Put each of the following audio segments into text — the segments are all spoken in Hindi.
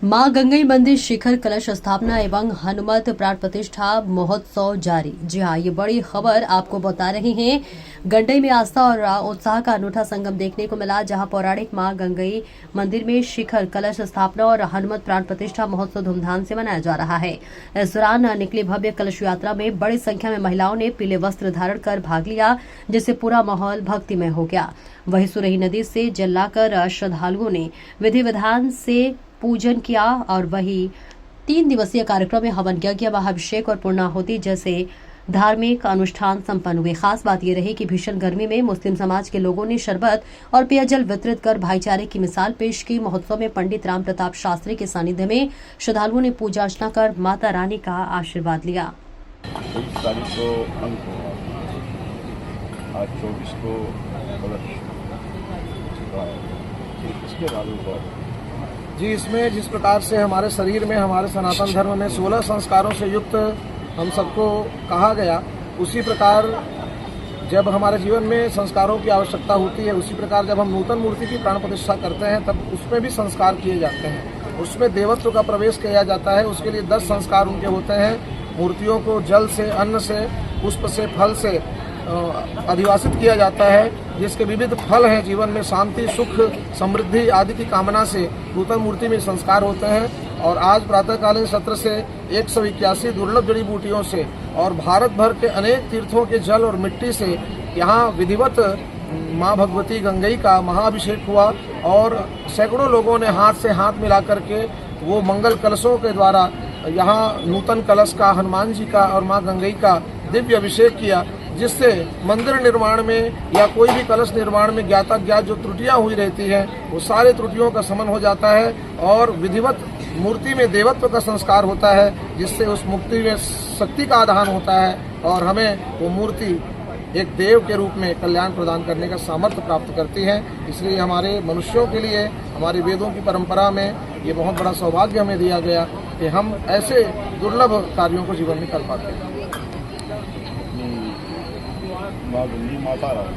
मां गंगई मंदिर शिखर कलश स्थापना एवं हनुमत प्राण प्रतिष्ठा महोत्सव जारी। जी हाँ, ये बड़ी खबर आपको बता रही हैं। गंडई में आस्था और उत्साह का अनूठा संगम देखने को मिला, जहां पौराणिक मां गंगई मंदिर में शिखर कलश स्थापना और हनुमत प्राण प्रतिष्ठा महोत्सव धूमधाम से मनाया जा रहा है। इस दौरान निकली भव्य कलश यात्रा में बड़ी संख्या में महिलाओं ने पीले वस्त्र धारण कर भाग लिया, जिससे पूरा माहौल भक्तिमय हो गया। वहीं सुरही नदी से जल लाकर श्रद्धालुओं ने विधि विधान से पूजन किया और वही 3 दिवसीय कार्यक्रम में हवन यज्ञ, महाभिषेक और पूर्णाहुति जैसे धार्मिक अनुष्ठान संपन्न हुए। खास बात यह रही कि भीषण गर्मी में मुस्लिम समाज के लोगों ने शरबत और पेयजल वितरित कर भाईचारे की मिसाल पेश की। महोत्सव में पंडित राम प्रताप शास्त्री के सानिध्य में श्रद्धालुओं ने पूजा अर्चना कर माता रानी का आशीर्वाद लिया। 23 तारीख को अंक हुआ, आज 24 को इसके बारे जी, इसमें जिस प्रकार से हमारे शरीर में, हमारे सनातन धर्म में 16 संस्कारों से युक्त हम सबको कहा गया, उसी प्रकार जब हमारे जीवन में संस्कारों की आवश्यकता होती है, उसी प्रकार जब हम नूतन मूर्ति की प्राण प्रतिष्ठा करते हैं तब उसमें भी संस्कार किए जाते हैं। उसमें देवत्व का प्रवेश किया जाता है। उसके लिए 10 संस्कार उनके होते हैं। मूर्तियों को जल से, अन्न से, पुष्प से, फल से अधिवासित किया जाता है, जिसके विविध फल हैं। जीवन में शांति, सुख, समृद्धि आदि की कामना से नूतन मूर्ति में संस्कार होते हैं। और आज प्रातःकालीन सत्र से 181 दुर्लभ जड़ी बूटियों से और भारत भर के अनेक तीर्थों के जल और मिट्टी से यहाँ विधिवत माँ भगवती गंगई का महाअभिषेक हुआ और सैकड़ों लोगों ने हाथ से हाथ मिला करके वो मंगल कलशों के द्वारा यहाँ नूतन कलश का, हनुमान जी का और माँ गंगई का दिव्य अभिषेक किया, जिससे मंदिर निर्माण में या कोई भी कलश निर्माण में ज्ञात जो त्रुटियां हुई रहती हैं, वो सारे त्रुटियों का शमन हो जाता है और विधिवत मूर्ति में देवत्व का संस्कार होता है, जिससे उस मुक्ति में शक्ति का आधान होता है और हमें वो मूर्ति एक देव के रूप में कल्याण प्रदान करने का सामर्थ्य प्राप्त करती है। इसलिए हमारे मनुष्यों के लिए, हमारे वेदों की परंपरा में ये बहुत बड़ा सौभाग्य हमें दिया गया कि हम ऐसे दुर्लभ कार्यों को जीवन में कर पाते हैं। माँ गंगी माता रानी,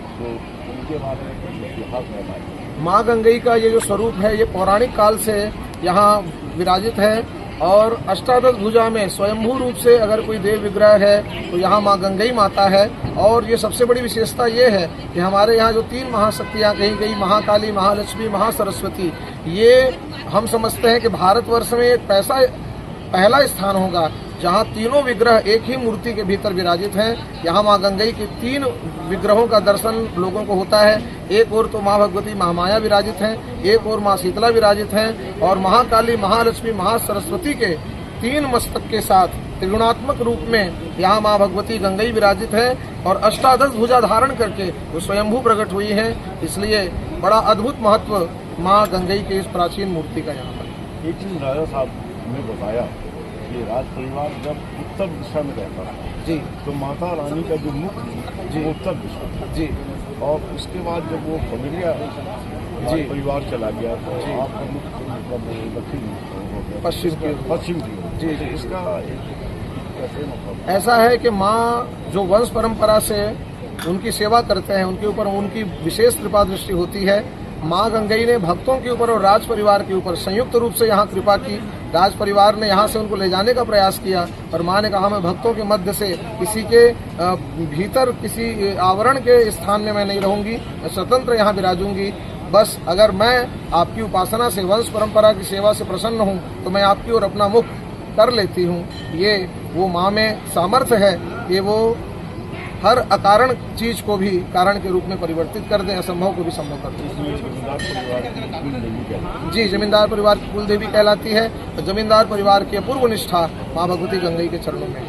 तो उनके बारे में कुछ इतिहास बताइए। माँ गंगई का ये जो स्वरूप है, ये पौराणिक काल से यहाँ विराजित है और अष्टादश भुजा में स्वयंभू रूप से अगर कोई देव विग्रह है तो यहाँ माँ गंगई माता है। और ये सबसे बड़ी विशेषता ये है कि हमारे यहाँ जो 3 महाशक्तियाँ कही गई, महाकाली, महालक्ष्मी, महासरस्वती, ये हम समझते हैं कि भारतवर्ष में एक पहला स्थान होगा जहाँ तीनों विग्रह एक ही मूर्ति के भीतर विराजित हैं। यहाँ माँ गंगई के 3 विग्रहों का दर्शन लोगों को होता है। एक ओर तो माँ भगवती महामाया विराजित हैं, एक ओर माँ शीतला विराजित हैं और महाकाली, महालक्ष्मी, महासरस्वती के 3 मस्तक के साथ त्रिगुणात्मक रूप में यहाँ माँ भगवती गंगई विराजित है और अष्टादश भुजा धारण करके वो स्वयंभू प्रकट हुई है। इसलिए बड़ा अद्भुत महत्व माँ गंगई के इस प्राचीन मूर्ति का यहाँ पर। एक चीज राजा साहब ने बताया, ये राज परिवार जब उत्तर दिशा में रहता था जी, तो माता रानी का जो मुख जी वो उत्तर दिशा जी, और उसके बाद जब वो बदलिया जी परिवार चला गया तो आपका मुख दक्षिण हो गया, पश्चिम की जी। इसका कैसे मतलब ऐसा है कि माँ जो वंश परंपरा से उनकी सेवा करते हैं, उनके ऊपर उनकी विशेष कृपा दृष्टि होती है। माँ गंगई ने भक्तों के ऊपर और राज परिवार के ऊपर संयुक्त रूप से यहाँ कृपा की। राज परिवार ने यहाँ से उनको ले जाने का प्रयास किया और माँ ने कहा, मैं भक्तों के मध्य से किसी के भीतर, किसी आवरण के स्थान में मैं नहीं रहूंगी, मैं स्वतंत्र यहाँ विराजूंगी। बस अगर मैं आपकी उपासना से, वंश परंपरा की सेवा से प्रसन्न हूँ तो मैं आपकी ओर अपना मुख कर लेती हूँ। ये वो माँ में सामर्थ्य है कि वो हर अकारण चीज को भी कारण के रूप में परिवर्तित कर दे, असंभव को भी संभव कर दे। जी, जमींदार परिवार की कुल देवी कहलाती है। तो जमींदार परिवार की अपूर्व निष्ठा माँ भगवती गंगई के चरणों में।